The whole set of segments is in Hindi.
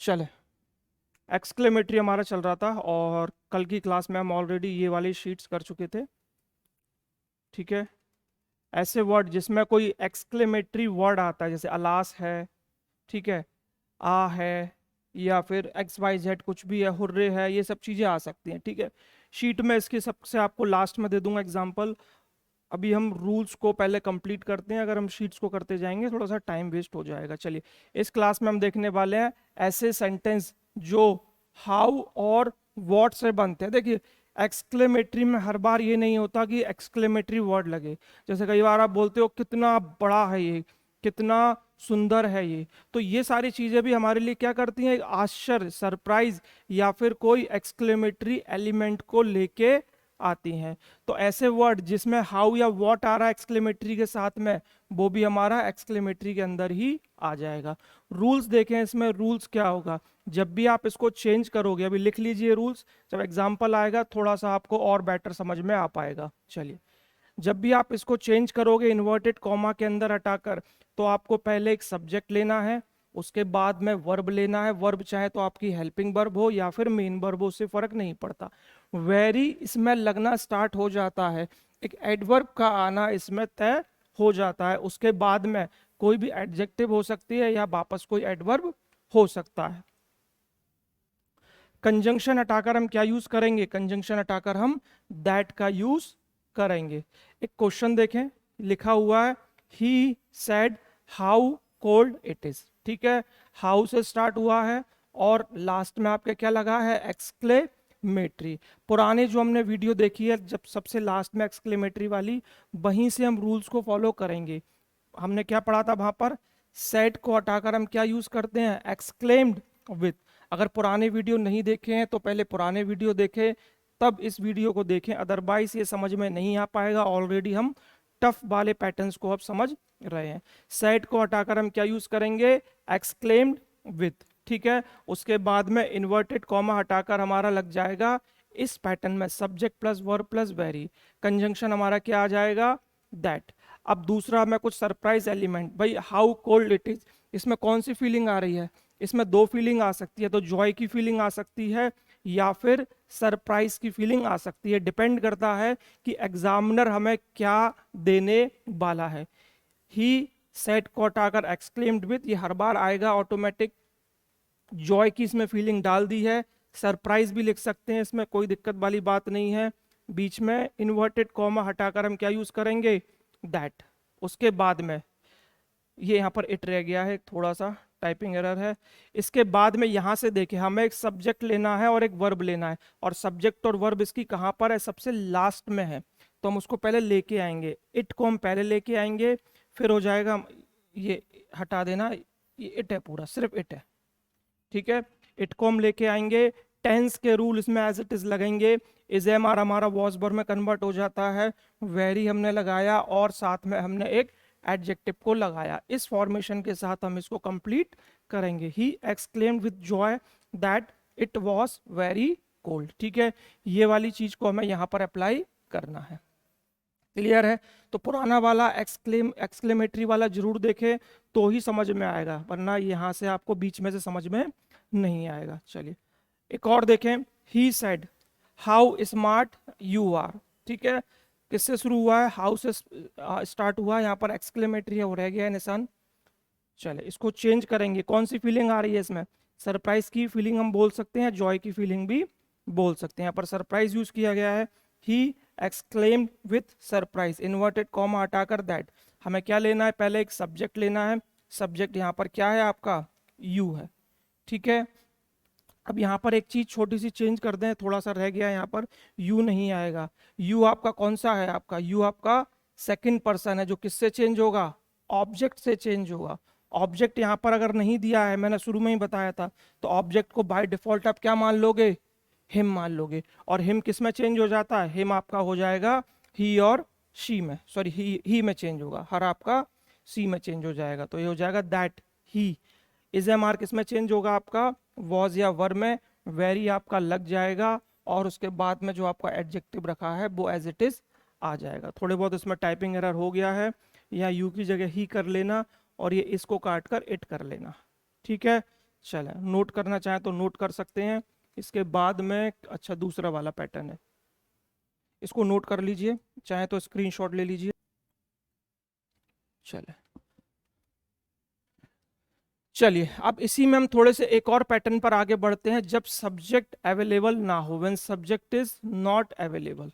चले, एक्सक्लेमेटरी हमारा चल रहा था और कल की क्लास में हम ऑलरेडी ये वाली शीट्स कर चुके थे। ठीक है, ऐसे वर्ड जिसमें कोई एक्सक्लेमेटरी वर्ड आता है, जैसे अलास है, ठीक है, आ है, या फिर एक्स वाई जेड कुछ भी है, हुर्रे है, ये सब चीज़ें आ सकती हैं। ठीक है, शीट में इसके सबसे आपको लास्ट में दे दूंगा एग्जाम्पल। अभी हम रूल्स को पहले कंप्लीट करते हैं, अगर हम शीट्स को करते जाएंगे थोड़ा सा टाइम वेस्ट हो जाएगा। चलिए, इस क्लास में हम देखने वाले हैं ऐसे सेंटेंस जो हाउ और व्हाट से बनते हैं। देखिए, एक्सक्लेमेटरी में हर बार ये नहीं होता कि एक्सक्लेमेटरी वर्ड लगे। जैसे कई बार आप बोलते हो कितना बड़ा है ये, कितना सुंदर है ये, तो ये सारी चीजें भी हमारे लिए क्या करती हैं, एक आश्चर्य, सरप्राइज या फिर कोई एक्सक्लेमेटरी एलिमेंट को लेके आती हैं। तो ऐसे वर्ड जिसमें हाउ या व्हाट आ रहा है एक्सक्लेमेटरी के साथ में, वो भी हमारा एक्सक्लेमेटरी के अंदर ही आ जाएगा। रूल्स देखें, इसमें रूल्स क्या होगा, जब भी आप इसको चेंज करोगे, अभी लिख लीजिए रूल्स, जब एग्जाम्पल आएगा थोड़ा सा आपको और बेटर समझ में आ पाएगा। चलिए, जब भी आप इसको चेंज करोगे इन्वर्टेड कॉमा के अंदर हटाकर, तो आपको पहले एक सब्जेक्ट लेना है, उसके बाद में वर्ब लेना है। वर्ब चाहे तो आपकी हेल्पिंग वर्ब हो या फिर मेन वर्ब हो, उससे फर्क नहीं पड़ता। वेरी इसमें लगना स्टार्ट हो जाता है, एक एडवर्ब का आना इसमें तय हो जाता है। उसके बाद में कोई भी एडजेक्टिव हो सकती है या वापस कोई एडवर्ब हो सकता है। कंजंक्शन हटाकर हम क्या यूज करेंगे, कंजंक्शन हटाकर हम दैट का यूज करेंगे। एक क्वेश्चन देखें, लिखा हुआ है he said how cold it is. ठीक है, हाउ से स्टार्ट हुआ है और लास्ट में आपके क्या लगा है, एक्सक्लेमेटरी। पुराने जो हमने वीडियो देखी है, जब सबसे लास्ट में एक्सक्लेमेटरी वाली, वहीं से हम रूल्स को फॉलो करेंगे। हमने क्या पढ़ा था वहां पर, सेट को हटाकर हम क्या यूज करते हैं, एक्सक्लेम्ड विथ। अगर पुराने वीडियो नहीं देखे हैं तो पहले पुराने वीडियो देखें, तब इस वीडियो को देखें, अदरवाइज ये समझ में नहीं आ पाएगा। ऑलरेडी हम टफ वाले पैटर्न्स को अब समझ रहे हैं। सेट को हटाकर हम क्या यूज करेंगे, एक्सक्लेम्ड विथ। ठीक है, उसके बाद में इन्वर्टेड कॉमा हटाकर हमारा लग जाएगा इस पैटर्न में subject plus verb plus very. Conjunction हमारा क्या आ जाएगा, दैट। अब दूसरा में कुछ सरप्राइज एलिमेंट, भाई हाउ कोल्ड इट इज, इसमें कौन सी फीलिंग आ रही है, इसमें दो फीलिंग आ सकती है, तो जॉय की फीलिंग आ सकती है या फिर सरप्राइज की फीलिंग आ सकती है। डिपेंड करता है कि एग्जामिनर हमें क्या देने वाला है। ही सेट को हटाकर एक्सक्लेम्ड विथ, ये हर बार आएगा ऑटोमेटिक। जॉय की इसमें फीलिंग डाल दी है, सरप्राइज भी लिख सकते हैं, इसमें कोई दिक्कत वाली बात नहीं है। बीच में इन्वर्टेड कॉमा हटाकर हम क्या यूज करेंगे, दैट। उसके बाद में ये यहाँ पर इट रह गया है, थोड़ा सा टाइपिंग एरर है। इसके बाद में यहाँ से देखिए, हमें एक सब्जेक्ट लेना है और एक वर्ब लेना है, और सब्जेक्ट और वर्ब इसकी कहाँ पर है, सबसे लास्ट में है, तो हम उसको पहले लेके आएंगे। इट को हम पहले लेके आएंगे, फिर हो जाएगा, ये हटा देना, ये इट है, पूरा सिर्फ इट है। ठीक है, इट को हम लेके आएंगे। टेंस के रूल इसमें एज इट इज लगेंगे। इज एम आर हमारा वॉज वर्ब में कन्वर्ट हो जाता है, वेरी हमने लगाया और साथ में हमने एक एडजेक्टिव को लगाया। इस फॉर्मेशन के साथ हम इसको कंप्लीट करेंगे। He exclaimed with Joy that it was very cold. ठीक है, ये वाली चीज को हमें यहाँ पर अप्लाई करना है। क्लियर है, तो पुराना वाला एक्सक्लेमेटरी वाला जरूर देखें तो ही समझ में आएगा, वरना यहाँ से आपको बीच में से समझ में नहीं आएगा। चलिए, एक और देखें, he said how smart you are. ठीक है, किससे शुरू हुआ है, हाउ से स्टार्ट हुआ है, यहाँ पर एक्सक्लेमेटरी है, वो रह गया है निशान। चले, इसको चेंज करेंगे। कौन सी फीलिंग आ रही है इसमें, सरप्राइज की फीलिंग हम बोल सकते हैं, जॉय की फीलिंग भी बोल सकते हैं। यहाँ पर सरप्राइज यूज किया गया है, he exclaimed with surprise, inverted comma हटाकर दैट। हमें क्या लेना है, पहले एक सब्जेक्ट लेना है। सब्जेक्ट यहाँ पर क्या है आपका, यू है। ठीक है, अब यहाँ पर एक चीज छोटी सी चेंज कर दें, थोड़ा सा रह गया, यहाँ पर यू नहीं आएगा। यू आपका कौन सा है, आपका यू आपका सेकंड पर्सन है, जो किससे चेंज होगा, ऑब्जेक्ट से चेंज होगा। ऑब्जेक्ट यहाँ पर अगर नहीं दिया है, मैंने शुरू में ही बताया था, तो ऑब्जेक्ट को बाय डिफॉल्ट आप क्या मान लोगे, हिम मान लोगे। और हिम किस में चेंज हो जाता है, हिम आपका हो जाएगा ही और शी में, सॉरी ही में चेंज होगा, हर आपका सी में चेंज हो जाएगा, तो ये हो जाएगा that he. Is am are किस में चेंज होगा, आपका वॉज या वर में। वेरी आपका लग जाएगा और उसके बाद में जो आपका एडजेक्टिव रखा है वो एज इट इज आ जाएगा। थोड़े बहुत इसमें टाइपिंग एरर हो गया है, या यू की जगह ही कर लेना और ये इसको काट कर इट कर लेना। ठीक है, चले, नोट करना चाहें तो नोट कर सकते हैं। इसके बाद में अच्छा दूसरा वाला पैटर्न है, इसको नोट कर लीजिए, चाहे तो स्क्रीनशॉट ले लीजिए। चले, चलिए अब इसी में हम थोड़े से एक और पैटर्न पर आगे बढ़ते हैं। जब सब्जेक्ट अवेलेबल ना हो, when subject is not available,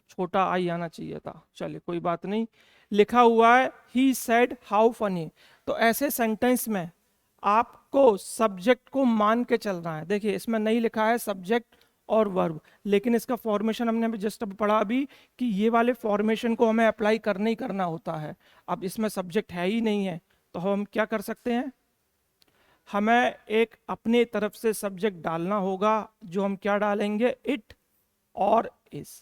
छोटा आई आना चाहिए था, चलिए कोई बात नहीं। लिखा हुआ है ही सेड हाउ फनी, तो ऐसे सेंटेंस में आपको सब्जेक्ट को मान के चलना है। देखिए इसमें नहीं लिखा है सब्जेक्ट और वर्ब, लेकिन इसका फॉर्मेशन हमने अभी जस्ट अब पढ़ा अभी कि ये वाले फॉर्मेशन को हमें अप्लाई करना ही करना होता है। अब इसमें सब्जेक्ट है ही नहीं है, तो हम क्या कर सकते हैं, हमें एक अपने तरफ से सब्जेक्ट डालना होगा, जो हम क्या डालेंगे, इट और इज।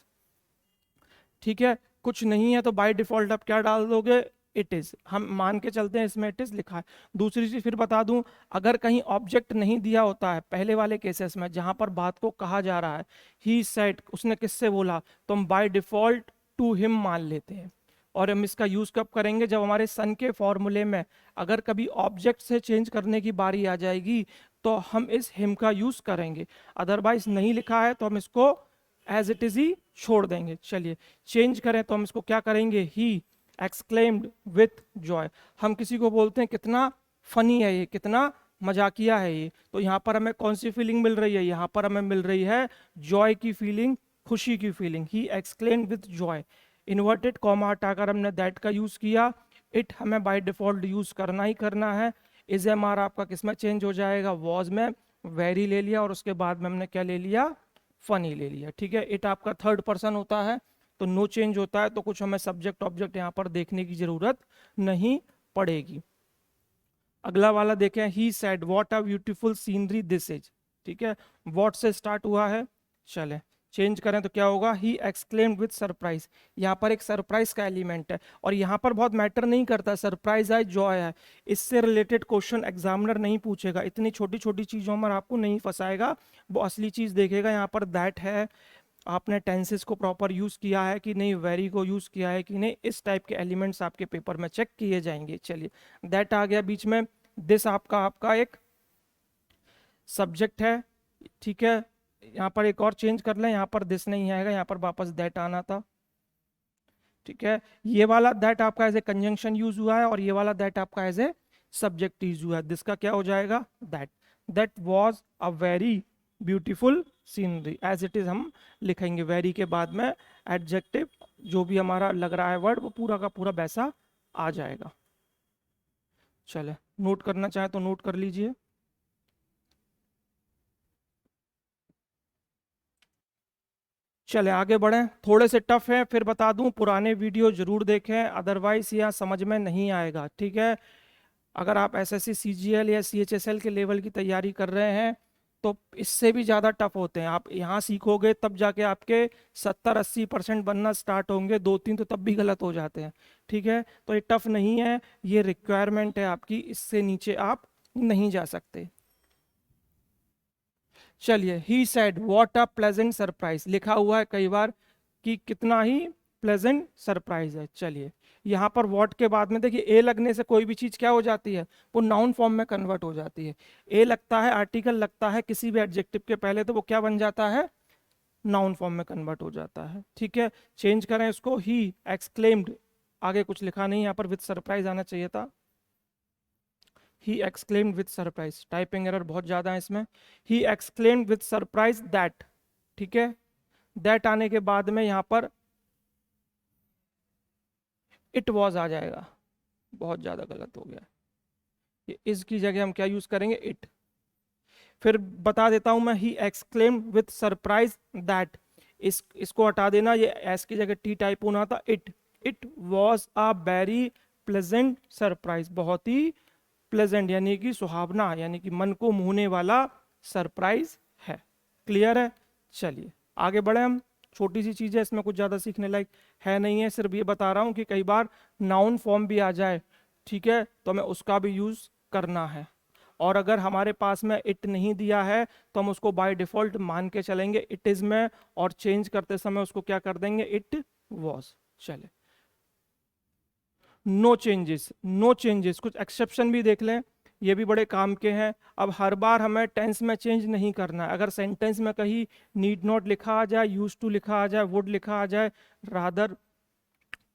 ठीक है, कुछ नहीं है तो बाय डिफॉल्ट आप क्या डाल दोगे, इट इज। हम मान के चलते हैं इसमें इट इज लिखा है। दूसरी चीज फिर बता दूं, अगर कहीं ऑब्जेक्ट नहीं दिया होता है, पहले वाले केसेस में जहां पर बात को कहा जा रहा है, ही सेड, उसने किससे बोला, तो हम बाय डिफॉल्ट टू हिम मान लेते हैं। और हम इसका यूज कब करेंगे, जब हमारे सन के फॉर्मूले में अगर कभी ऑब्जेक्ट से चेंज करने की बारी आ जाएगी तो हम इस हिम का यूज करेंगे। अदरवाइज नहीं लिखा है तो हम इसको एज इट इज ही छोड़ देंगे। चलिए चेंज करें तो हम इसको क्या करेंगे, ही एक्सक्लेम्ड विथ जॉय। हम किसी को बोलते हैं कितना फनी है ये, कितना मजाकिया है ये, तो यहाँ पर हमें कौन सी फीलिंग मिल रही है, यहाँ पर हमें मिल रही है जॉय की फीलिंग, खुशी की feeling. He exclaimed with Joy, inverted comma हटाकर हमने दैट का यूज किया। इट हमें बाय डिफॉल्ट यूज करना ही करना है। इज एम आर आपका किस में चेंज हो जाएगा, वॉज में, वेरी ले लिया और उसके बाद में हमने क्या ले लिया, फनी ले लिया। ठीक है, इट आपका थर्ड पर्सन होता है तो नो चेंज होता है, तो कुछ हमें सब्जेक्ट ऑब्जेक्ट यहाँ पर देखने की जरूरत नहीं पड़ेगी। अगला वाला देखें, he said what a beautiful scenery this is. ठीक है, व्हाट से स्टार्ट हुआ है, चले चेंज करें तो क्या होगा, ही एक्सक्लेम्ड विद सरप्राइज। यहाँ पर एक सरप्राइज का एलिमेंट है और यहाँ पर बहुत मैटर नहीं करता सरप्राइज है जॉय है, इससे रिलेटेड क्वेश्चन एग्जामिनर नहीं पूछेगा, इतनी छोटी छोटी चीजों में आपको नहीं फंसाएगा, वो असली चीज देखेगा। यहाँ पर दैट है, आपने टेंसेस को प्रॉपर यूज किया है कि नहीं, वेरी को यूज किया है कि नहीं, इस टाइप के एलिमेंट्स आपके पेपर में चेक किए जाएंगे। चलिए दैट आ गया बीच में, दिस आपका आपका एक सब्जेक्ट है। ठीक है, यहाँ पर एक और चेंज कर लें, यहाँ पर दिस नहीं आएगा, यहाँ पर वापस दैट आना था। ठीक है, ये वाला दैट आपका एज ए कंजंक्शन यूज हुआ है और ये वाला दैट आपका एज ए सब्जेक्ट यूज हुआ है। दिस का क्या हो जाएगा, that, that was a very beautiful scenery, as it is हम लिखेंगे, वेरी के बाद में एडजेक्टिव जो भी हमारा लग रहा है वर्ड वो पूरा का पूरा वैसा आ जाएगा। चले, नोट करना चाहे तो नोट कर लीजिए। चले आगे बढ़ें, थोड़े से टफ है, फिर बता दूं पुराने वीडियो जरूर देखें, अदरवाइज यहाँ समझ में नहीं आएगा। ठीक है, अगर आप एसएससी सीजीएल या सीएचएसएल के लेवल की तैयारी कर रहे हैं तो इससे भी ज़्यादा टफ होते हैं। आप यहाँ सीखोगे तब जाके आपके 70-80% बनना स्टार्ट होंगे, 2-3 तो तब भी गलत हो जाते हैं। ठीक है, तो ये टफ नहीं है, ये रिक्वायरमेंट है आपकी, इससे नीचे आप नहीं जा सकते। चलिए, he said what a pleasant surprise, लिखा हुआ है कई बार कि कितना ही प्लेजेंट सरप्राइज है। चलिए यहाँ पर व्हाट के बाद में देखिए ए लगने से कोई भी चीज क्या हो जाती है, वो नाउन फॉर्म में कन्वर्ट हो जाती है। ए लगता है, आर्टिकल लगता है किसी भी एडजेक्टिव के पहले, तो वो क्या बन जाता है, नाउन फॉर्म में कन्वर्ट हो जाता है। ठीक है, चेंज करें इसको, ही एक्सक्लेम्ड, आगे कुछ लिखा नहीं, यहाँ पर विद सरप्राइज आना चाहिए था। He exclaimed with surprise, typing error बहुत ज्यादा है इसमें। He exclaimed with surprise that, ठीक है, दैट आने के बाद में यहाँ पर इट वॉज आ जाएगा, बहुत ज्यादा गलत हो गया, ये इस की जगह हम क्या यूज करेंगे, इट। फिर बता देता हूं मैं, he exclaimed with surprise that, इसको हटा देना, ये एस की जगह टी टाइप होना था, it, it was a very pleasant surprise, बहुत ही प्लेजेंट यानी कि सुहावना, यानी कि मन को मोहने वाला सरप्राइज है। क्लियर है, चलिए आगे बढ़े हम। छोटी सी चीज है, इसमें कुछ ज्यादा सीखने लायक है नहीं है, सिर्फ ये बता रहा हूं कि कई बार नाउन फॉर्म भी आ जाए, ठीक है, तो हमें उसका भी यूज करना है। और अगर हमारे पास में इट नहीं दिया है तो हम उसको बाय डिफॉल्ट मान के चलेंगे इट इज में, और चेंज करते समय उसको क्या कर देंगे, इट वॉज। चले, नो चेंजेस, नो चेंजेस, कुछ एक्सेप्शन भी देख लें। ये भी बड़े काम के हैं। अब हर बार हमें टेंस में चेंज नहीं करना है। अगर सेंटेंस में कहीं नीड नॉट लिखा आ जाए, यूज टू लिखा आ जाए, वुड लिखा आ जाए, rather,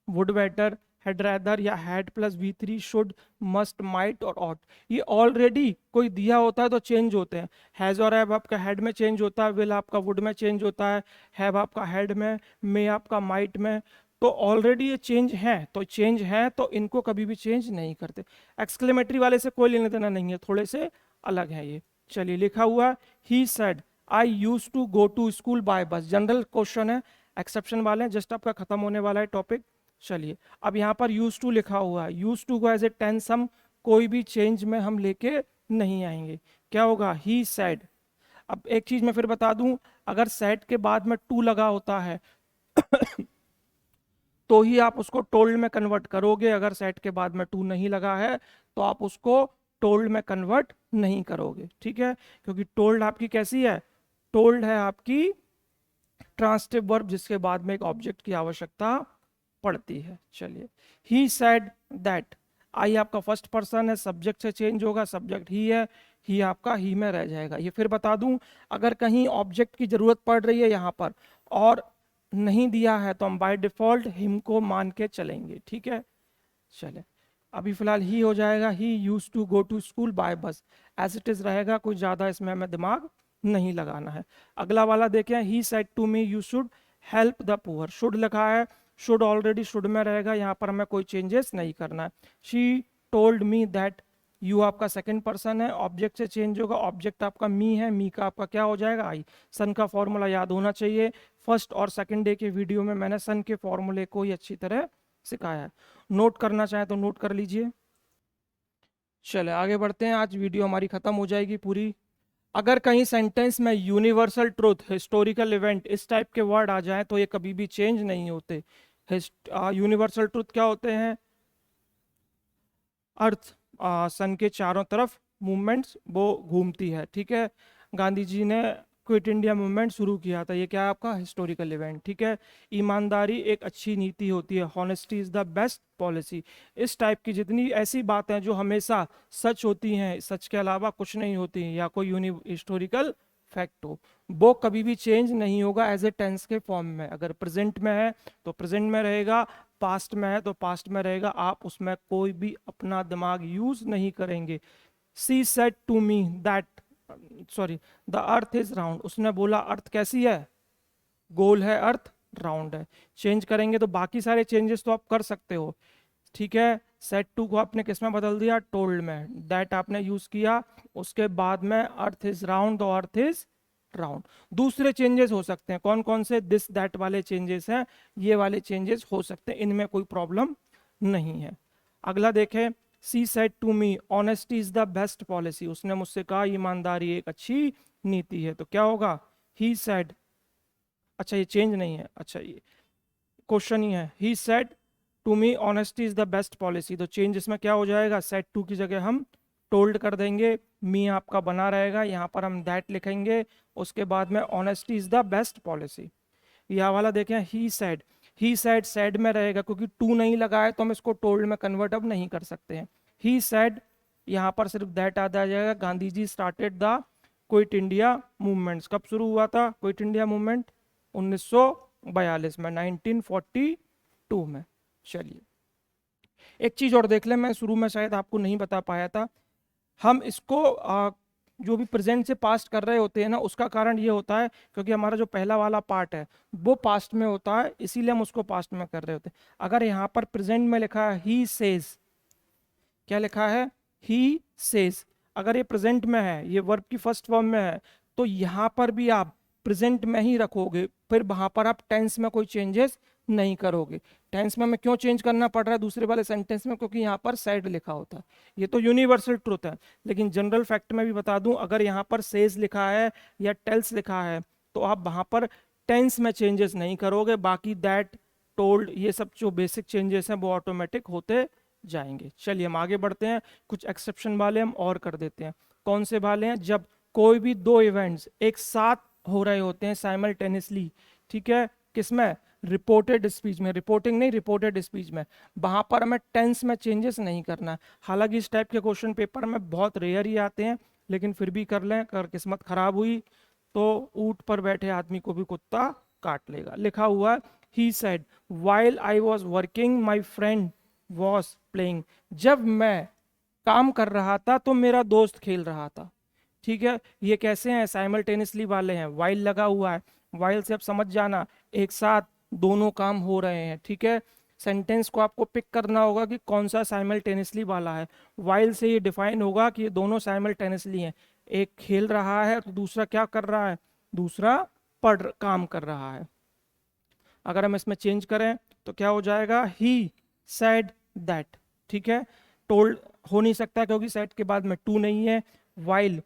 would better, had rather या had plus V three, should, must, might और ऑट, ये ऑलरेडी कोई दिया होता है तो चेंज होते हैं। हैज और हैव आपका हैड में चेंज होता है, विल आपका वुड में चेंज होता है, हैव आपका हैड में, मे आपका माइट में। तो ऑलरेडी ये चेंज है, तो चेंज है तो इनको कभी भी चेंज नहीं करते। एक्सक्लेमेटरी वाले से कोई लेना देना नहीं है, थोड़े से अलग है ये। चलिए लिखा हुआ he said I use to go to school by bus, general question है, एक्सेप्शन वाले हैं, जस्ट आपका खत्म होने वाला है टॉपिक। चलिए अब यहाँ पर यूज टू लिखा हुआ है, यूज टू को एज ए टेंस हम कोई भी चेंज में हम लेके नहीं आएंगे। क्या होगा, ही सेड। अब एक चीज मैं फिर बता दूं, अगर सेड के बाद में टू लगा होता है तो ही आप उसको टोल्ड में कन्वर्ट करोगे। अगर सेट के बाद में टू नहीं लगा है तो आप उसको टोल्ड में कन्वर्ट नहीं करोगे, ठीक है। क्योंकि टोल्ड आपकी कैसी है, टोल्ड है आपकी ट्रांसिटिव वर्ब जिसके बाद में एक ऑब्जेक्ट की आवश्यकता पड़ती है। चलिए ही सेड दैट, आई आपका फर्स्ट पर्सन है, सब्जेक्ट से चेंज होगा, सब्जेक्ट ही आपका ही में रह जाएगा। ये फिर बता दूं, अगर कहीं ऑब्जेक्ट की जरूरत पड़ रही है यहाँ पर और नहीं दिया है तो हम बाय डिफॉल्ट हिम को मान के चलेंगे, ठीक है। चले अभी फिलहाल ही हो जाएगा, he use to go to school by bus, as it is रहेगा, कुछ ज्यादा इसमें हमें दिमाग नहीं लगाना है। अगला वाला देखें, he said to me you should help the poor, should लिखा है, शुड ऑलरेडी शुड में रहेगा, यहाँ पर हमें कोई चेंजेस नहीं करना है। She told me that, you आपका सेकंड पर्सन है, ऑब्जेक्ट से चेंज होगा, ऑब्जेक्ट आपका मी है, मी का आपका क्या हो जाएगा, आई। सन का फॉर्मूला याद होना चाहिए, फर्स्ट और सेकंड डे के वीडियो में मैंने सन के फॉर्मूले को ही अच्छी तरह सिखाया है, नोट करना चाहे तो नोट कर लीजिए। चले आगे बढ़ते हैं, आज वीडियो हमारी खत्म हो जाएगी पूरी। अगर कहीं सेंटेंस में यूनिवर्सल ट्रूथ, हिस्टोरिकल इवेंट, इस टाइप के वर्ड आ जाए तो ये कभी भी चेंज नहीं होते। यूनिवर्सल ट्रूथ क्या होते हैं, अर्थ सन के चारों तरफ मूवमेंट्स वो घूमती है, ठीक है। गांधी जी ने क्विट इंडिया मूवमेंट शुरू किया था, ये क्या है आपका हिस्टोरिकल इवेंट, ठीक है। ईमानदारी एक अच्छी नीति होती है, honesty is the best policy. इस टाइप की जितनी ऐसी बातें जो हमेशा सच होती हैं, सच के अलावा कुछ नहीं होती हैं, या कोई हिस्टोरिकल फैक्ट हो, वो कभी भी चेंज नहीं होगा एज ए टेंस के फॉर्म में। अगर प्रेजेंट में है तो प्रेजेंट में रहेगा, पास्ट में है तो पास्ट में रहेगा, आप उसमें कोई भी अपना दिमाग यूज नहीं करेंगे। She said to me that, sorry, the earth is round, उसने बोला अर्थ कैसी है, गोल है, अर्थ राउंड है। चेंज करेंगे तो बाकी सारे चेंजेस तो आप कर सकते हो, ठीक है। सेट टू को आपने किस में बदल दिया, टोल्ड में, दैट आपने यूज किया, उसके बाद में अर्थ इज राउंड तो अर्थ इज राउंड। दूसरे चेंजेस हो सकते हैं, कौन कौन से, दिस दैट वाले चेंजेस हैं, ये वाले चेंजेस हो सकते हैं, इनमें कोई प्रॉब्लम नहीं है। अगला देखें, she said to me honesty is the best policy, उसने मुझसे कहा ईमानदारी एक अच्छी नीति है, तो क्या होगा, ही सेड, अच्छा ये चेंज नहीं है, अच्छा ये क्वेश्चन ही है, he said to me honesty is the best policy, तो चेंज इसमें क्या हो जाएगा, सेड टू की जगह हम टोल्ड कर देंगे, मी आपका बना रहेगा, यहाँ पर हम दैट लिखेंगे, उसके बाद में honesty is the best policy. यह वाला देखें, ही सेड में रहेगा, क्योंकि टू नहीं लगा है तो हम इसको टोल्ड में कन्वर्ट अब नहीं कर सकते हैं। ही सेड, यहाँ पर सिर्फ दैट आ जाएगा। Gandhi ji started the quit India movements, कब शुरू हुआ था क्विट इंडिया मूवमेंट, 1942 में, 1942 में। चलिए एक चीज और देख लें, मैं शुरू में शायद आपको नहीं बता पाया था, हम इसको जो भी प्रेजेंट से पास्ट कर रहे होते हैं ना, उसका कारण ये होता है क्योंकि हमारा जो पहला वाला पार्ट है वो पास्ट में होता है, इसीलिए हम उसको पास्ट में कर रहे होते हैं। अगर यहाँ पर प्रेजेंट में लिखा है ही सेज, क्या लिखा है, ही सेज, अगर ये प्रेजेंट में है, ये वर्ब की फर्स्ट फॉर्म में है, तो यहाँ पर भी आप प्रेजेंट में ही रखोगे, फिर वहां पर आप टेंस में कोई चेंजेस नहीं करोगे। टेंस में हमें क्यों चेंज करना पड़ रहा है दूसरे वाले सेंटेंस में, क्योंकि यहाँ पर सेड लिखा होता है। ये तो यूनिवर्सल ट्रूथ है, लेकिन जनरल फैक्ट में भी बता दूं, अगर यहाँ पर सेज लिखा है या टेल्स लिखा है तो आप वहां पर टेंस में चेंजेस नहीं करोगे, बाकी दैट, टोल्ड, ये सब जो बेसिक चेंजेस हैं वो ऑटोमेटिक होते जाएंगे। चलिए हम आगे बढ़ते हैं, कुछ एक्सेप्शन वाले हम और कर देते हैं। कौन से वाले हैं, जब कोई भी दो इवेंट्स एक साथ हो रहे होते हैं साइमल्टेनियसली, ठीक है, किसमें, रिपोर्टेड स्पीच में, रिपोर्टिंग नहीं रिपोर्टेड स्पीच में, वहां पर हमें टेंस में चेंजेस नहीं करना है। हालांकि इस टाइप के क्वेश्चन पेपर में बहुत रेयर ही आते हैं, लेकिन फिर भी कर लें, अगर किस्मत खराब हुई तो ऊंट पर बैठे आदमी को भी कुत्ता काट लेगा। लिखा हुआ है he said while I was working my friend was playing, जब मैं काम कर रहा था तो मेरा दोस्त खेल रहा था। ठीक है, ये कैसे हैं, साइमल्टेनियसली वाले हैं, वाइल लगा हुआ है, वाइल से आप समझ जाना एक साथ दोनों काम हो रहे हैं। ठीक है, सेंटेंस को आपको पिक करना होगा कि कौन सा साइमल्टेनियसली वाला है। वाइल से ये डिफाइन होगा कि ये दोनों साइमल्टेनियसली हैं, एक खेल रहा है तो दूसरा क्या कर रहा है, दूसरा काम कर रहा है। अगर हम इसमें चेंज करें तो क्या हो जाएगा, ही सेड दैट। ठीक है, टोल्ड हो नहीं सकता क्योंकि सेड के बाद में टू नहीं है। वाइल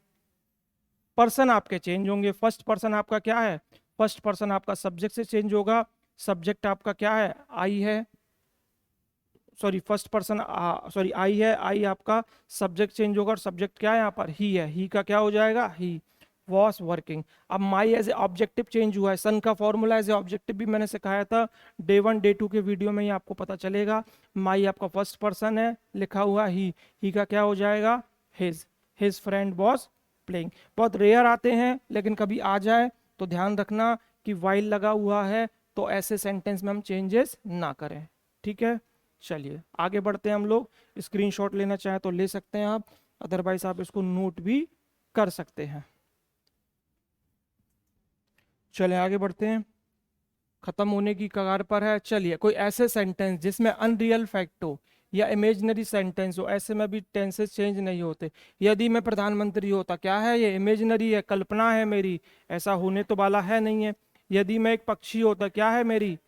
पर्सन आपके चेंज होंगे, फर्स्ट पर्सन आपका क्या है, फर्स्ट पर्सन आपका सब्जेक्ट से चेंज होगा, सब्जेक्ट आपका क्या है, आई है, sorry first person sorry I है, आई आपका सब्जेक्ट चेंज होगा और सब्जेक्ट क्या है यहाँ पर, ही है, ही का क्या हो जाएगा, ही वॉज वर्किंग। अब my age a objective change हुआ है, सन का फॉर्मूला एज ए ऑब्जेक्टिव भी मैंने सिखाया था डे 1 डे 2 के वीडियो में ही आपको पता चलेगा। माई आपका फर्स्ट पर्सन है, लिखा हुआ ही का क्या हो जाएगा, हिज फ्रेंड वॉज प्लेइंग। बहुत रेयर आते हैं लेकिन कभी आ जाए तो ध्यान रखना कि वाइल लगा हुआ है तो ऐसे सेंटेंस में हम चेंजेस ना करें। ठीक है, चलिए आगे बढ़ते हैं हम लोग। स्क्रीनशॉट लेना चाहे तो ले सकते हैं आप, अदरवाइज आप इसको नोट भी कर सकते हैं। चलिए आगे बढ़ते हैं, खत्म होने की कगार पर है। चलिए कोई ऐसे सेंटेंस जिसमें अनरियल फैक्ट हो या इमेजिनरी सेंटेंस हो, ऐसे में भी टेंसेस चेंज नहीं होते। यदि मैं प्रधानमंत्री होता, क्या है ये, इमेजिनरी है, कल्पना है मेरी, ऐसा होने तो वाला है नहीं है। यदि मैं एक पक्षी होता, क्या है मेरी,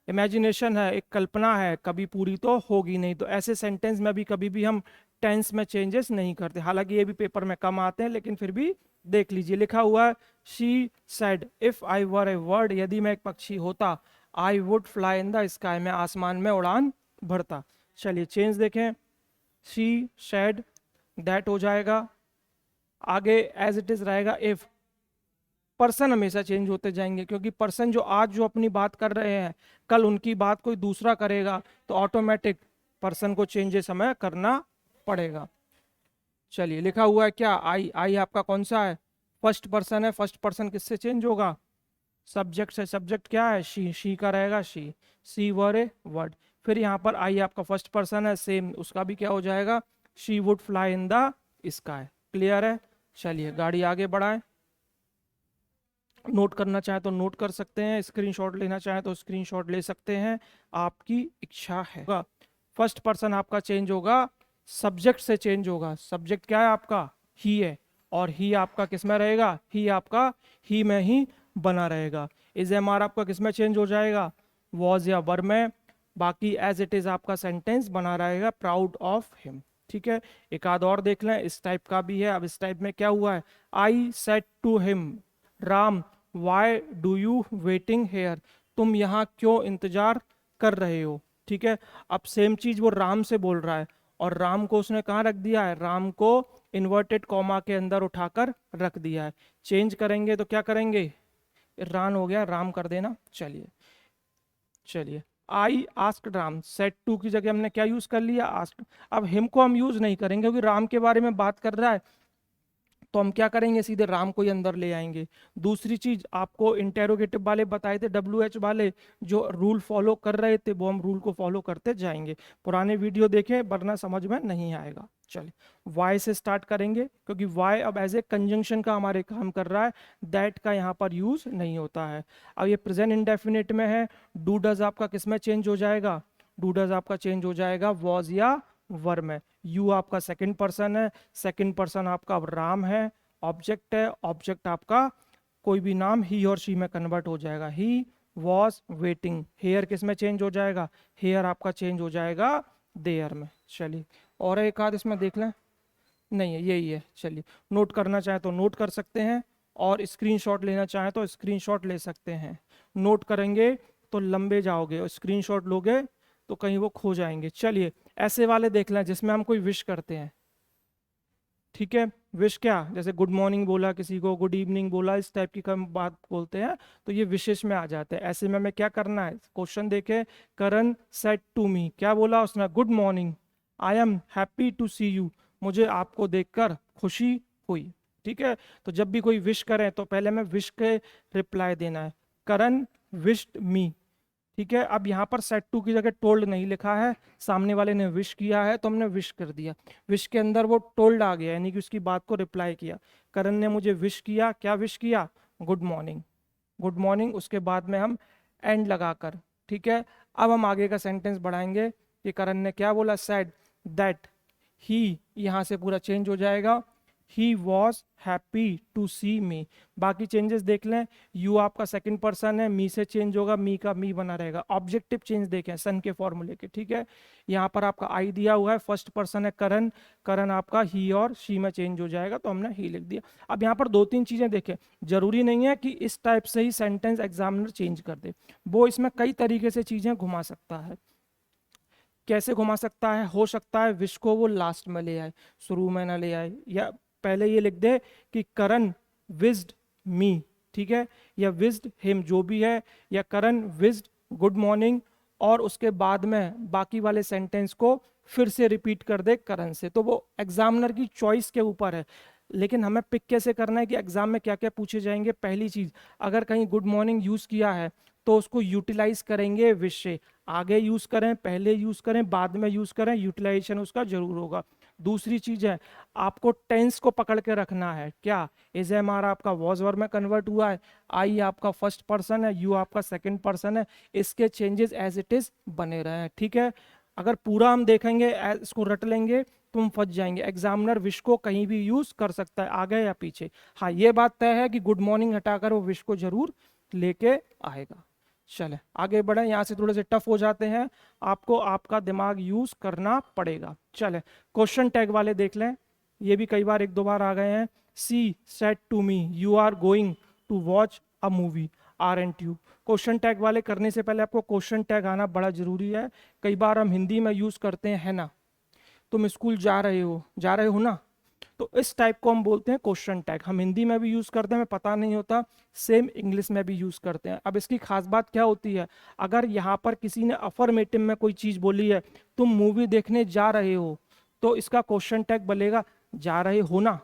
इमेजिनेशन है, एक कल्पना है, कभी पूरी तो होगी नहीं। तो ऐसे सेंटेंस में भी कभी भी हम टेंस में चेंजेस नहीं करते। हालांकि ये भी पेपर में कम आते हैं लेकिन फिर भी देख लीजिए। लिखा हुआ है she said if I were a word, यदि मैं एक पक्षी होता, I would fly in the sky, मैं आसमान में उड़ान भरता। चलिए चेंज देखें, शी सेड दैट हो जाएगा, आगे एज इट इज रहेगा इफ। पर्सन हमेशा चेंज होते जाएंगे क्योंकि पर्सन जो आज जो अपनी बात कर रहे हैं कल उनकी बात कोई दूसरा करेगा, तो ऑटोमेटिक पर्सन को चेंजेस हमें करना पड़ेगा। चलिए लिखा हुआ है क्या, आई आपका कौन सा है, फर्स्ट पर्सन है, फर्स्ट पर्सन किससे चेंज होगा, सब्जेक्ट से। सब्जेक्ट क्या है, शी का रहेगा, शी वर ए वर्ड। फिर यहाँ पर आई आपका फर्स्ट पर्सन है, सेम उसका भी क्या हो जाएगा, she would fly in the sky. Clear है, चलिए गाड़ी आगे बढ़ाएं। नोट करना चाहे तो नोट कर सकते हैं, स्क्रीनशॉट लेना चाहे तो स्क्रीनशॉट ले सकते हैं, आपकी इच्छा है। फर्स्ट पर्सन आपका चेंज होगा, सब्जेक्ट से चेंज होगा। सब्जेक्ट क्या है आपका, ही है, और ही आपका किस में रहेगा, ही आपका ही में ही बना रहेगा। इज एम आर आपका किस में चेंज हो जाएगा, वॉज या वर में। बाकी एज इट इज आपका सेंटेंस बना रहेगा, प्राउड ऑफ हिम। ठीक है, एक आध और देख लें, इस टाइप का भी है। अब इस टाइप में क्या हुआ है, I said to him Ram why do you waiting here, तुम यहाँ क्यों इंतजार कर रहे हो। ठीक है, अब सेम चीज वो राम से बोल रहा है और राम को उसने कहाँ रख दिया है, राम को इन्वर्टेड कॉमा के अंदर उठाकर रख दिया है। चेंज करेंगे तो क्या करेंगे, रान हो गया, राम कर देना। चलिए चलिए, I asked Ram, said to की जगह हमने क्या यूज कर लिया, आस्क्ड। अब हिम को हम यूज नहीं करेंगे क्योंकि राम के बारे में बात कर रहा है, तो हम क्या करेंगे, सीधे राम को ही अंदर ले आएंगे। दूसरी चीज आपको इंटेरोगेटिव वाले बताए थे, WH वाले जो रूल फॉलो कर रहे थे, वो हम रूल को फॉलो करते जाएंगे। पुराने वीडियो देखें वरना समझ में नहीं आएगा। चलिए वाई से स्टार्ट करेंगे क्योंकि वाई अब एज ए कंजंक्शन का हमारे काम कर रहा है, दैट का यहाँ पर यूज नहीं होता है। अब ये प्रेजेंट इंडेफिनिट में है, डू डज आपका किस में चेंज हो जाएगा, डू डज आपका चेंज हो जाएगा वॉज या वर में। यू आपका सेकंड पर्सन है, सेकंड पर्सन आपका अब राम है, ऑब्जेक्ट है, ऑब्जेक्ट आपका कोई भी नाम ही और शी में कन्वर्ट हो जाएगा, ही वॉज वेटिंग। हेयर किस में चेंज हो जाएगा, हेयर आपका चेंज हो जाएगा देयर में। चलिए और एक आध इसमें देख लें, नहीं है यही है। चलिए नोट करना चाहे तो नोट कर सकते हैं और स्क्रीनशॉट लेना चाहे तो स्क्रीनशॉट ले सकते हैं। नोट करेंगे तो लंबे जाओगे और स्क्रीनशॉट लोगे तो कहीं वो खो जाएंगे। चलिए ऐसे वाले देख लें जिसमें हम कोई विश करते हैं, ठीक है। विश क्या, जैसे गुड मॉर्निंग बोला किसी को, गुड इवनिंग बोला, इस टाइप की कम बात बोलते हैं तो ये विशेष में आ जाते हैं। ऐसे में हमें क्या करना है, क्वेश्चन देखे, करण सेड टू मी, क्या बोला उसने, good morning, I am happy to see you, मुझे आपको देखकर खुशी हुई। ठीक है, तो जब भी कोई विश करे तो पहले हमें विश के रिप्लाई देना है, करण विश्ड मी। ठीक है, अब यहाँ पर सेट टू की जगह टोल्ड नहीं लिखा है, सामने वाले ने विश किया है तो हमने विश कर दिया, विश के अंदर वो टोल्ड आ गया, यानी कि उसकी बात को रिप्लाई किया। करण ने मुझे विश किया, क्या विश किया, गुड मॉर्निंग, गुड मॉर्निंग, उसके बाद में हम एंड लगाकर। ठीक है, अब हम आगे का सेंटेंस बढ़ाएंगे कि करण ने क्या बोला, सेड दैट ही, यहाँ से पूरा चेंज हो जाएगा, ही वॉज हैप्पी टू सी मी। बाकी चेंजेस देख लें, यू आपका सेकंड पर्सन है, मी से चेंज होगा, मी का मी बना रहेगा। ऑब्जेक्टिव चेंज देखें सन के फॉर्मूले के। ठीक है, यहाँ पर आपका आई दिया हुआ है, फर्स्ट पर्सन है करण, करण आपका ही और शी में चेंज हो जाएगा तो हमने ही लिख दिया। अब यहाँ पर दो तीन चीजें देखें, जरूरी नहीं है कि इस टाइप से ही सेंटेंस एग्जामिनर चेंज कर दे, वो इसमें कई तरीके से चीजें घुमा सकता है। कैसे घुमा सकता है, हो सकता है विश को वो लास्ट में ले आए, शुरू में ना ले आए, या पहले ये लिख दे कि करण विज्ड मी, ठीक है, या विज्ड हिम, जो भी है, या करण विज्ड गुड मॉर्निंग, और उसके बाद में बाकी वाले सेंटेंस को फिर से रिपीट कर दे करण से। तो वो एग्जामिनर की चॉइस के ऊपर है, लेकिन हमें पिक कैसे करना है कि एग्जाम में क्या क्या पूछे जाएंगे। पहली चीज, अगर कहीं गुड मॉर्निंग यूज किया है तो उसको यूटिलाइज करेंगे विश से, आगे यूज करें, पहले यूज करें, बाद में यूज करें, यूटिलाइजेशन उसका जरूर होगा। दूसरी चीज है, आपको टेंस को पकड़ के रखना है, क्या इज एम आर आपका वॉज वर्ब में कन्वर्ट हुआ है, आई आपका फर्स्ट पर्सन है, यू आपका सेकंड पर्सन है, इसके चेंजेस एज इट इज बने रहे हैं। ठीक है, अगर पूरा हम देखेंगे, इसको रट लेंगे तो हम फंस जाएंगे। एग्जामिनर विश को कहीं भी यूज कर सकता है, आगे या पीछे। हाँ, ये बात तय है कि गुड मॉर्निंग हटाकर वो विश को जरूर लेके आएगा। चले आगे बढ़े, यहाँ से थोड़े से टफ हो जाते हैं, आपको आपका दिमाग यूज करना पड़ेगा। चले क्वेश्चन टैग वाले देख लें, ये भी कई बार एक दो बार आ गए हैं। She said to me you are going to watch a movie, aren't you. Question tag वाले करने से पहले आपको क्वेश्चन टैग आना बड़ा जरूरी है। कई बार हम हिंदी में यूज करते हैं, है ना, तुम स्कूल जा रहे हो ना, तो इस टाइप को हम बोलते हैं क्वेश्चन टैग। हम हिंदी में भी यूज करते हैं, हमें पता नहीं होता, सेम इंग्लिश में भी यूज करते हैं। अब इसकी खास बात क्या होती है, अगर यहाँ पर किसी ने अफर्मेटिव में कोई चीज बोली है, तुम मूवी देखने जा रहे हो, तो इसका क्वेश्चन टैग बनेगा जा रहे हो ना,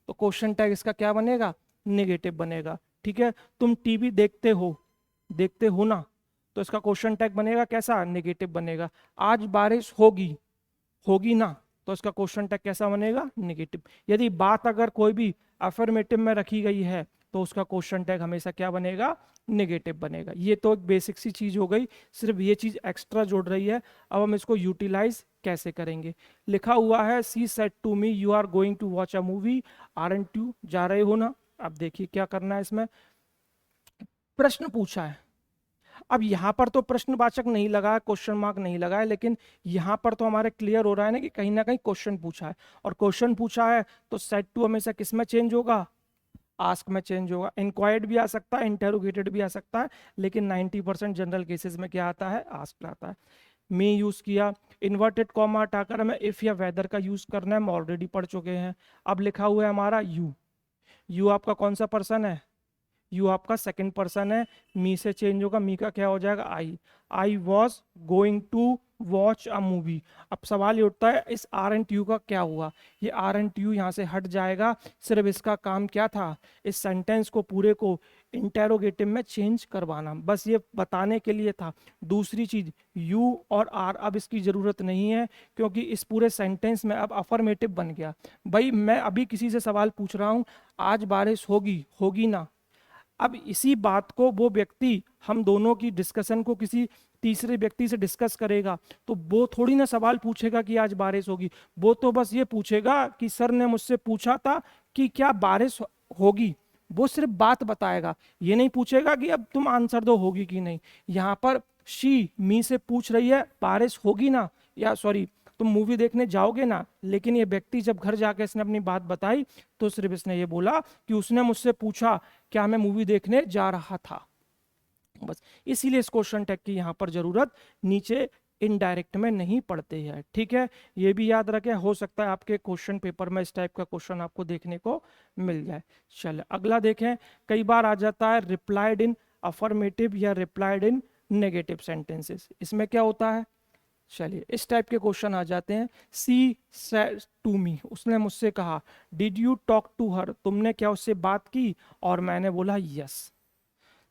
तो क्वेश्चन टैग इसका क्या बनेगा, नेगेटिव बनेगा। ठीक है, तुम टीवी देखते हो ना, तो इसका क्वेश्चन टैग बनेगा कैसा, नेगेटिव बनेगा। आज बारिश होगी ना, तो इसका क्वेश्चन टैग कैसा बनेगा, नेगेटिव। यदि बात अगर कोई भी अफर्मेटिव में रखी गई है तो उसका क्वेश्चन टैग हमेशा क्या बनेगा, नेगेटिव बनेगा। ये तो एक बेसिक सी चीज हो गई, सिर्फ ये चीज एक्स्ट्रा जोड़ रही है। अब हम इसको यूटिलाइज कैसे करेंगे, लिखा हुआ है she said to me you are going to watch a movie, aren't you, जा रहे हो ना। अब देखिए क्या करना है, इसमें प्रश्न पूछा है। अब यहाँ पर तो प्रश्नवाचक नहीं लगा है, क्वेश्चन मार्क नहीं लगा है, लेकिन यहाँ पर तो हमारे क्लियर हो रहा है ना कि कहीं ना कहीं क्वेश्चन पूछा है, और क्वेश्चन पूछा है तो सेड टू हमेशा किस में चेंज होगा, आस्क में चेंज होगा। इंक्वायर्ड भी आ सकता है, इंटेरोगेटेड भी आ सकता है, लेकिन 90% जनरल केसेस में क्या आता है, आस्क आता है। मी यूज किया, इन्वर्टेड कॉमा हटाकर हमें इफ या वेदर का यूज करना है, हम ऑलरेडी पढ़ चुके हैं। अब लिखा हुआ है हमारा यू आपका कौन सा पर्सन है, यू आपका सेकंड पर्सन है, मी से चेंज होगा, मी का क्या हो जाएगा, I was going to watch a movie. अब सवाल ये उठता है इस आर एंड यू का क्या हुआ, ये आर एंड यू यहाँ से हट जाएगा। सिर्फ इसका काम क्या था, इस सेंटेंस को पूरे को इंटेरोगेटिव में चेंज करवाना, बस ये बताने के लिए था। दूसरी चीज, यू और आर अब इसकी जरूरत नहीं है, क्योंकि इस पूरे सेंटेंस में अब अफर्मेटिव बन गया। भाई मैं अभी किसी से सवाल पूछ रहा हूँ, आज बारिश होगी ना, अब इसी बात को वो व्यक्ति हम दोनों की डिस्कशन को किसी तीसरे व्यक्ति से डिस्कस करेगा, तो वो थोड़ी ना सवाल पूछेगा कि आज बारिश होगी, वो तो बस ये पूछेगा कि सर ने मुझसे पूछा था कि क्या बारिश होगी, वो सिर्फ बात बताएगा, ये नहीं पूछेगा कि अब तुम आंसर दो होगी कि नहीं। यहाँ पर शी मी से पूछ रही है बारिश होगी ना, या सॉरी तुम मूवी देखने जाओगे ना, लेकिन ये व्यक्ति जब घर जाके इसने अपनी बात बताई तो सिर्फ इसने ये बोला कि उसने मुझसे पूछा क्या मैं मूवी देखने जा रहा था, बस। इसीलिए इस क्वेश्चन टैग की यहाँ पर जरूरत नीचे इनडायरेक्ट में नहीं पढ़ते हैं, ठीक है। ये भी याद रखें, हो सकता है आपके क्वेश्चन पेपर में इस टाइप का क्वेश्चन आपको देखने को मिल जाए। चलिए अगला देखें, कई बार आ जाता है रिप्लाइड इन अफर्मेटिव या रिप्लाइड इन नेगेटिव सेंटेंसेस। इसमें क्या होता है, चलिए इस टाइप के क्वेश्चन आ जाते हैं। सी सेड टू मी, उसने मुझसे कहा। Did you talk to her, तुमने क्या उससे बात की, और मैंने बोला यस।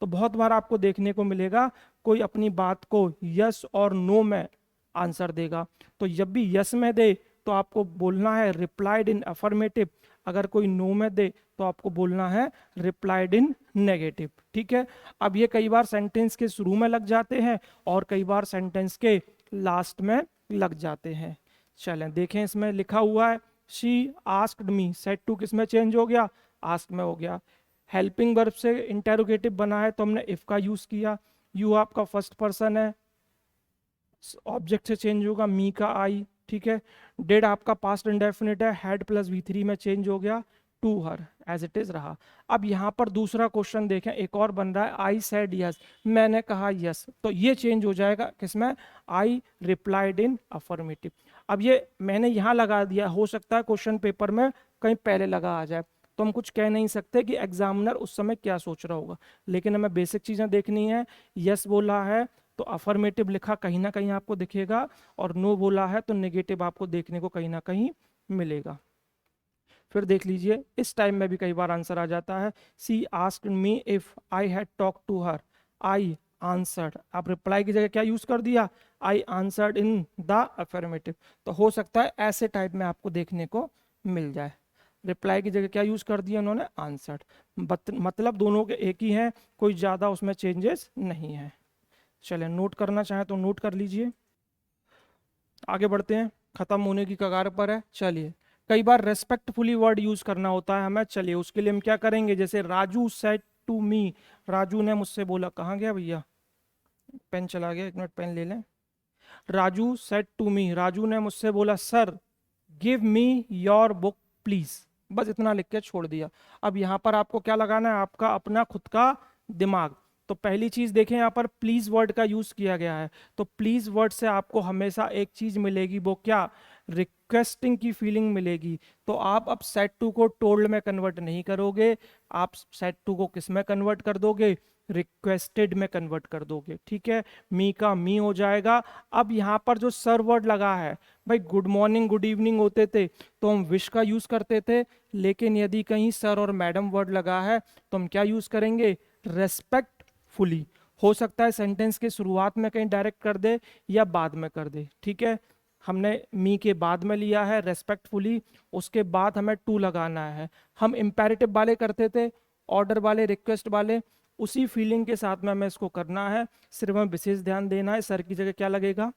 तो बहुत बार आपको देखने को मिलेगा कोई अपनी बात को यस और नो में आंसर देगा। तो जब भी यस में दे तो आपको बोलना है रिप्लाइड इन अफर्मेटिव, अगर कोई नो में दे तो आपको बोलना है रिप्लाइड इन नेगेटिव, ठीक है। अब ये कई बार सेंटेंस के शुरू में लग जाते हैं और कई बार सेंटेंस के लास्ट में लग जाते हैं। चलें देखें, इसमें लिखा हुआ है she asked me, said to किस में चेंज हो गया, आस्क में हो गया। हेल्पिंग वर्ब से इंटेरोगेटिव बना है तो हमने इफ का यूज किया। यू आपका फर्स्ट पर्सन है, ऑब्जेक्ट से चेंज होगा, मी का आई, ठीक है। डिड आपका पास्ट इंडेफिनिट है, हैड प्लस V3 में चेंज हो गया to her, as it is रहा। अब यहाँ पर दूसरा क्वेश्चन देखें, एक और बन रहा है आई सेड यस, मैंने कहा यस, तो ये चेंज हो जाएगा किसमें, आई रिप्लाइड इन अफर्मेटिव। अब ये मैंने यहाँ लगा दिया, हो सकता है क्वेश्चन पेपर में कहीं पहले लगा आ जाए, तो हम कुछ कह नहीं सकते कि एग्जामिनर उस समय क्या सोच रहा होगा, लेकिन हमें बेसिक चीज़ें देखनी है। यस बोला है तो अफर्मेटिव लिखा कहीं ना कहीं आपको दिखेगा, और नो बोला है तो नेगेटिव आपको देखने को कहीं ना कहीं मिलेगा। फिर देख लीजिए, इस टाइम में भी कई बार आंसर आ जाता है। She asked me if I had talk to her, I answered. आप रिप्लाई की जगह क्या यूज कर दिया, I answered in the affirmative. तो हो सकता है ऐसे टाइप में आपको देखने को मिल जाए। रिप्लाई की जगह क्या यूज कर दिया उन्होंने, आंसर्ड। मतलब दोनों के एक ही हैं, कोई ज्यादा उसमें चेंजेस नहीं है। चलें नोट करना चाहें तो नोट कर लीजिए। आगे बढ़ते हैं, खत्म होने की कगार पर है। चलिए, कई बार रेस्पेक्टफुली वर्ड यूज करना होता है हमें। चलिए उसके लिए हम क्या करेंगे, जैसे Raju said to me, Raju ने मुझसे बोला, कहाँ गया भैया, पेन चला गया, एक मिनट पेन ले लें। Raju said to me, Raju ने मुझसे बोला sir give me your book please. बस इतना लिख के छोड़ दिया। अब यहाँ पर आपको क्या लगाना है, आपका अपना खुद का दिमाग। तो पहली चीज देखें, यहाँ पर प्लीज वर्ड का यूज किया गया है, तो प्लीज वर्ड से आपको हमेशा एक चीज मिलेगी, वो क्या, रिक्वेस्टिंग की फीलिंग मिलेगी। तो आप अब सेड टू को टोल्ड में कन्वर्ट नहीं करोगे, आप सेड टू को किस में कन्वर्ट कर दोगे, रिक्वेस्टेड में कन्वर्ट कर दोगे, ठीक है। मी का मी हो जाएगा। अब यहाँ पर जो सर वर्ड लगा है, भाई गुड मॉर्निंग गुड इवनिंग होते थे तो हम विश का यूज करते थे, लेकिन यदि कहीं सर और मैडम वर्ड लगा है तो हम क्या यूज करेंगे, रेस्पेक्टफुली। हो सकता है सेंटेंस के शुरुआत में कहीं डायरेक्ट कर दे या बाद में कर दे, ठीक है। हमने मी के बाद में लिया है रेस्पेक्टफुली, उसके बाद हमें टू लगाना है। हम इंपेरेटिव वाले करते थे, ऑर्डर वाले, रिक्वेस्ट वाले, उसी फीलिंग के साथ में हमें इसको करना है। सिर्फ हमें विशेष ध्यान देना है, सर की जगह क्या लगेगा,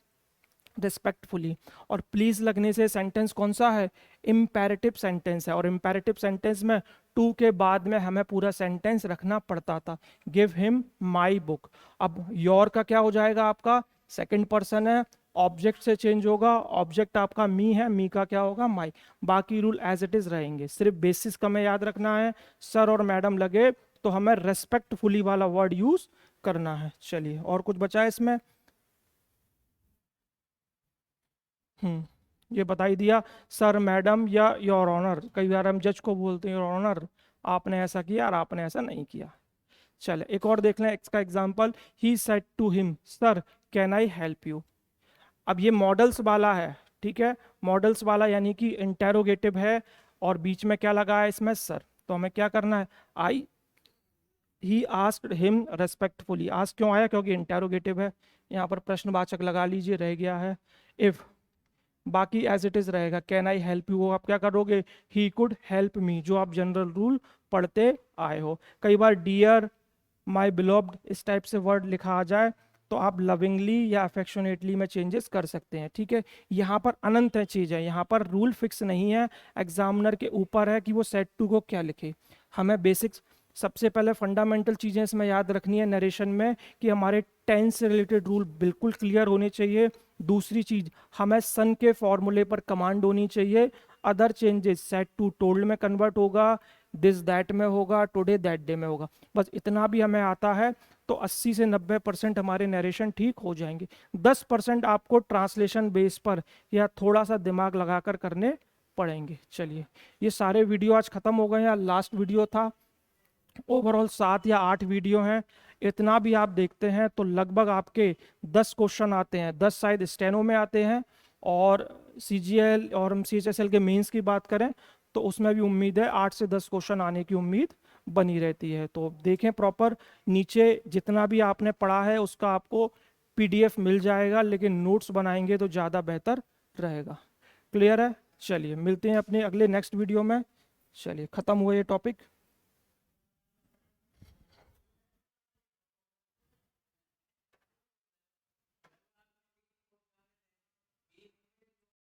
रिस्पेक्टफुली। और प्लीज लगने से सेंटेंस कौन सा है, इंपेरेटिव सेंटेंस है, और इंपेरेटिव सेंटेंस में टू के बाद में हमें पूरा सेंटेंस रखना पड़ता था, गिव हिम माई बुक। अब योर का क्या हो जाएगा, आपका सेकंड पर्सन है, ऑब्जेक्ट से चेंज होगा, ऑब्जेक्ट आपका मी है, मी का क्या होगा, माई। बाकी रूल एज इट इज रहेंगे, सिर्फ बेसिस का हमें याद रखना है। सर और मैडम लगे तो हमें रेस्पेक्टफुली वाला वर्ड यूज करना है। चलिए और कुछ बचा है इसमें, ये बता ही दिया, सर मैडम या योर ऑनर। कई बार हम जज को बोलते हैं योर ऑनर, आपने ऐसा किया और आपने ऐसा नहीं किया। चले एक और देख लें, इसका example, he said to him sir can I help you. अब ये मॉडल्स वाला है, ठीक है, मॉडल्स वाला यानी कि इंटेरोगेटिव है, और बीच में क्या लगा है इसमें, सर। तो हमें क्या करना है, I he asked him respectfully. Ask क्यों आया, क्योंकि इंटेरोगेटिव है, यहाँ पर प्रश्नवाचक लगा लीजिए, रह गया है इफ। बाकी एज इट इज रहेगा, कैन आई हेल्प यू, आप क्या करोगे, ही कुड हेल्प मी, जो आप जनरल रूल पढ़ते आए हो। कई बार डियर, माई बिलोव्ड, इस टाइप से वर्ड लिखा आ जाए तो आप लविंगली या अफेक्शनेटली में चेंजेस कर सकते हैं, ठीक है। यहाँ पर अनंत है चीज़ है, यहाँ पर रूल फिक्स नहीं है, एग्जामिनर के ऊपर है कि वो सेट टू को क्या लिखे। हमें बेसिक्स, सबसे पहले फंडामेंटल चीज़ें इसमें याद रखनी है नरेशन में, कि हमारे टेंस से रिलेटेड रूल बिल्कुल क्लियर होने चाहिए। दूसरी चीज़, हमें सन के फॉर्मूले पर कमांड होनी चाहिए। Other changes said to told में कन्वर्ट होगा, दिस दैट में होगा, टुडे दैट डे में होगा। बस इतना भी हमें आता है तो 80 से 90% हमारे नरेशन ठीक हो जाएंगे। 10% आपको ट्रांसलेशन बेस पर या थोड़ा सा दिमाग लगाकर करने पड़ेंगे। चलिए, ये सारे वीडियो आज खत्म हो गए हैं, लास्ट वीडियो था। ओवरऑल 7 या 8 वीडियो हैं। इतना भी आप देखते हैं तो लगभग आपके 10 क्वेश्चन आते हैं, 10 शायद स्टेनो में आते हैं, और सीजीएल और हम सीएचएसएल के मेंस की बात करें तो उसमें भी उम्मीद है 8 से 10 क्वेश्चन आने की उम्मीद बनी रहती है। तो देखें प्रॉपर, नीचे जितना भी आपने पढ़ा है उसका आपको पीडीएफ मिल जाएगा, लेकिन नोट्स बनाएंगे तो ज़्यादा बेहतर रहेगा। क्लियर है? चलिए मिलते हैं अपने अगले नेक्स्ट वीडियो में। चलिए, ख़त्म हुआ ये टॉपिक।